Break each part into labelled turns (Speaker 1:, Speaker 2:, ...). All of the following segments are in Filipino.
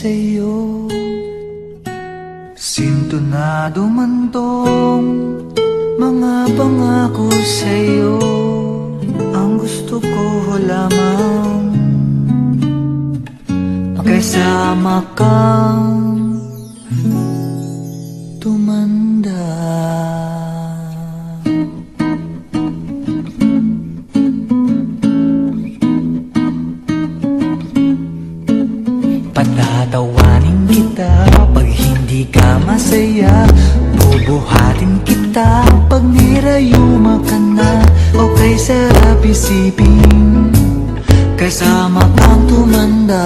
Speaker 1: sa'yo. Sintonado man tong mga pangako sa'yo. Ang gusto ko lamang kasama kang tumanda. Patatawanin kita pag hindi ka masaya. Bubuhatin kita pag nirayuma ka na. Okay, sarap isipin kasama kang tumanda.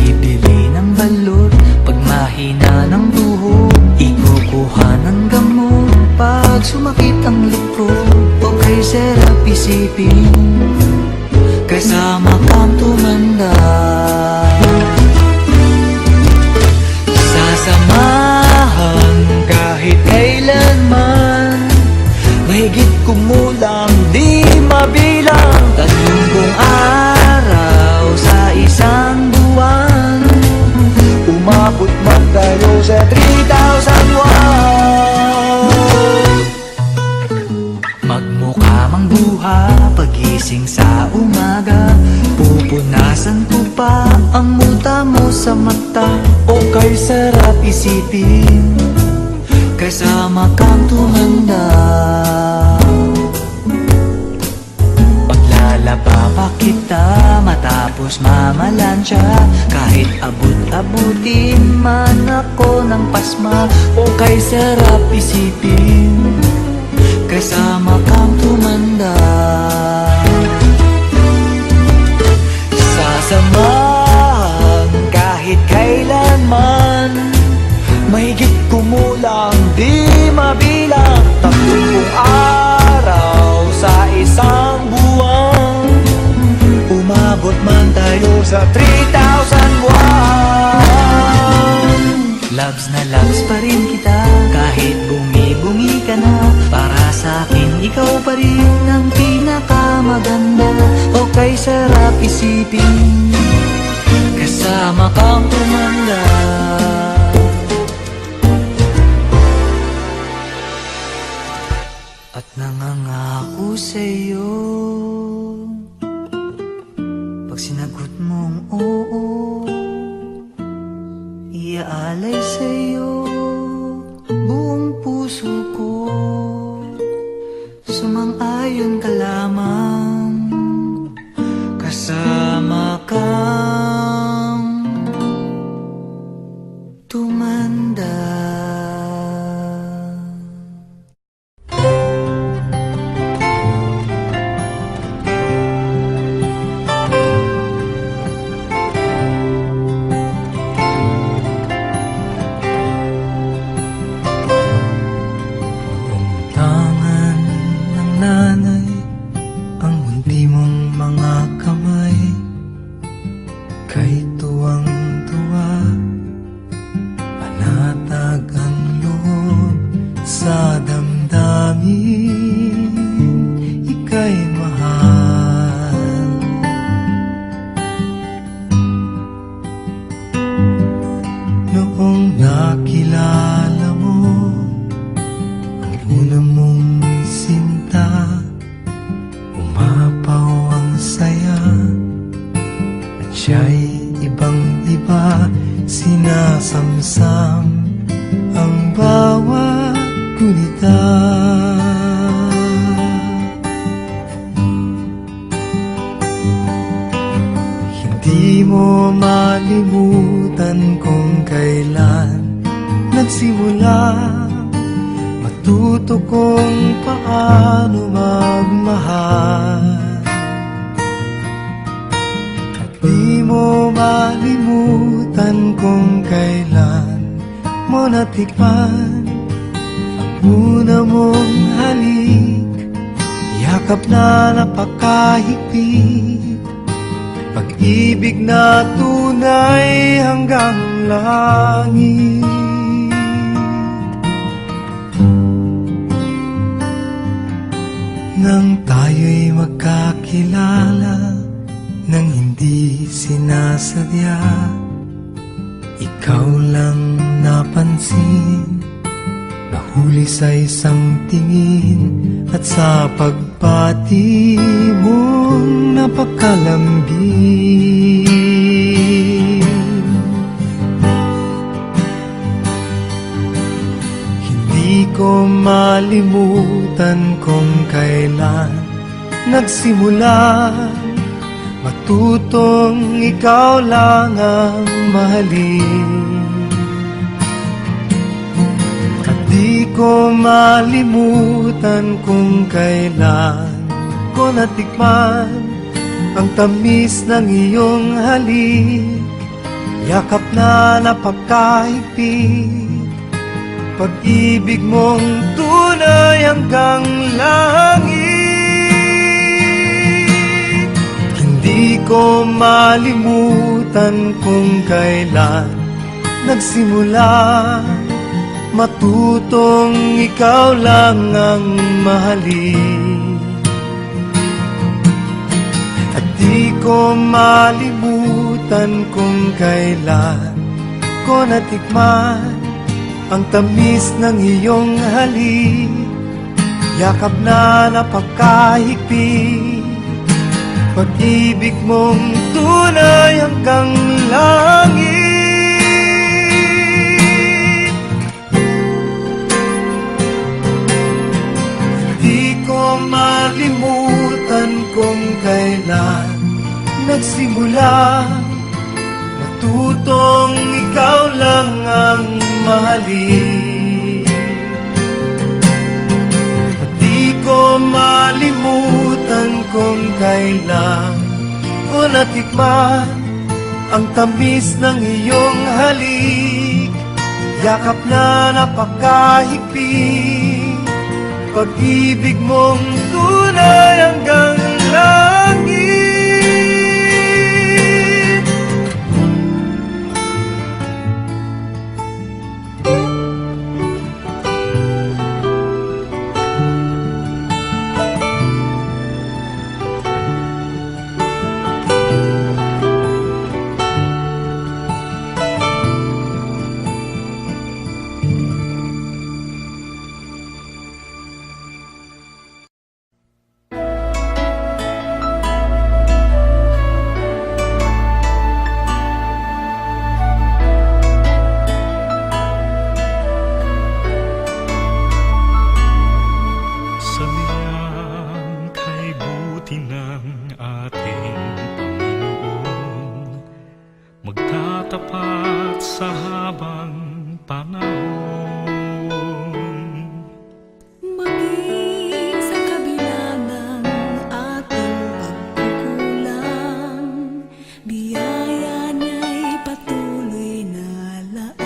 Speaker 1: Ibibili ng balot pag mahina ng duho. Ikukuha ng gamot pag sumakit ang likod. Okay, sarap isipin kasama kang tumanda. Sasamahan kahit kailanman, mahigit kumulang di mabilang. 30 araw sa isang buwan, umabot man tayo sa 3,000 won. Magmukha mang buha pagising sa umaga, pupunasan ko pa ang muta mo sa mata. Okay, sarap isipin kasama kang tumanda. Paglalaba pa kita matapos mamalansya, kahit abut-abutin man ako ng pasma. Okay, sarap isipin kasama kang tumanda. Sasamahan kahit kailanman, mahigit kumulang di mabilang. 30 araw sa isang buwan, umabot man tayo sa 3,000 won. Loves na loves pa rin kita kahit bungi-bungi ka na. Para sa akin ikaw pa rin ang pinakamaganda. Okay, sarap isipin kasama kang tumanda. At nangangako sa'yo, pag sinagot mong oo, iaalay sa'yo buong puso ko. Sumang-ayon ka lamang kasama kang tumanda.
Speaker 2: Sinasamsam ang bawat gunita. Hindi mo malimutan kung kailan nagsimula. Matuto kung paano magmahal. Di mo malimutan kung kailan mo natikman ang una mong halik, yakap na napakahigpit, pag-ibig na tunay hanggang langit. Nang tayo'y magkakilala, nang hindi sinasadya, ikaw lang napansin, nahuli sa isang tingin, at sa pagpati mong napakalambing. Hindi ko malimutan kung kailan nagsimula matutong ikaw lang ang mahalin. At di ko malimutan kung kailan ko natikman ang tamis ng iyong halik, yakap na napakahigpit, pag-ibig mong tunay hanggang langit. Hindi ko malimutan kung kailan nagsimula matutong ikaw lang ang mahalin. At di ko malimutan kung kailan ko natikman ang tamis ng iyong halik, yakap na napakahigpit, pag-ibig mong tunay hanggang langit. Di ko malimutan kung kailan nagsimula matutong ikaw lang ang mahalin. At di ko malimutan kung kailan ko natikman ang tamis ng iyong halik, yakap na napakahigpit, pag-ibig mong tunay hanggang langit.
Speaker 3: Magtatapat sa habang panahon,
Speaker 4: maging sa kabila ng ating pagkukulang, biyaya niya'y patuloy na laan.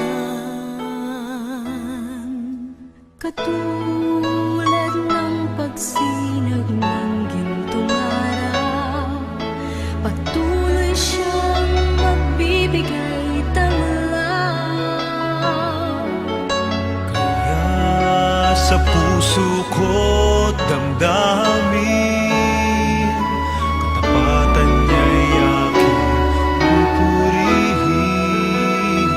Speaker 4: Katulad ng pagsinag ng gintong araw, patuloy siyang magbibigay
Speaker 2: Sa puso ko't damdamin, katapatan niya'y aking pupurihin.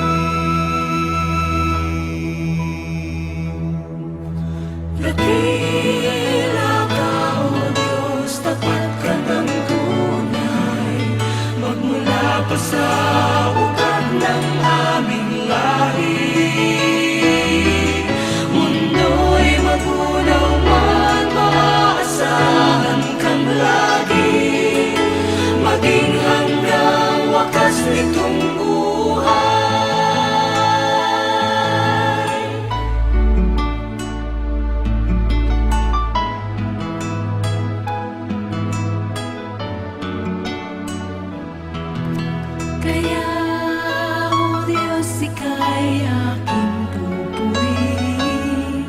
Speaker 4: Dakila ka, O Diyos, tapat ka ng tunay, magmula pa sa ugat ng aming lahi. Mundo'y magunaw man, maaasahan kang lagi, maging hanggang wakas nitong buhay. Kaya, O Diyos, ika'y aking pupurihin,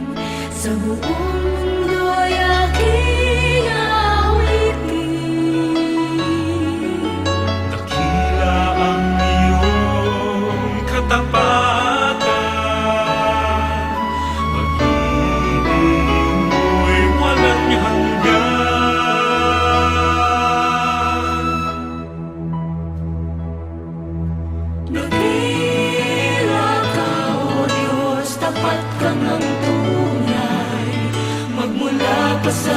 Speaker 4: sa buong mundo'y aking awitin.
Speaker 3: dakila ang iyong katapatan, pag-ibig mo'y walang hanggan.
Speaker 4: pa sa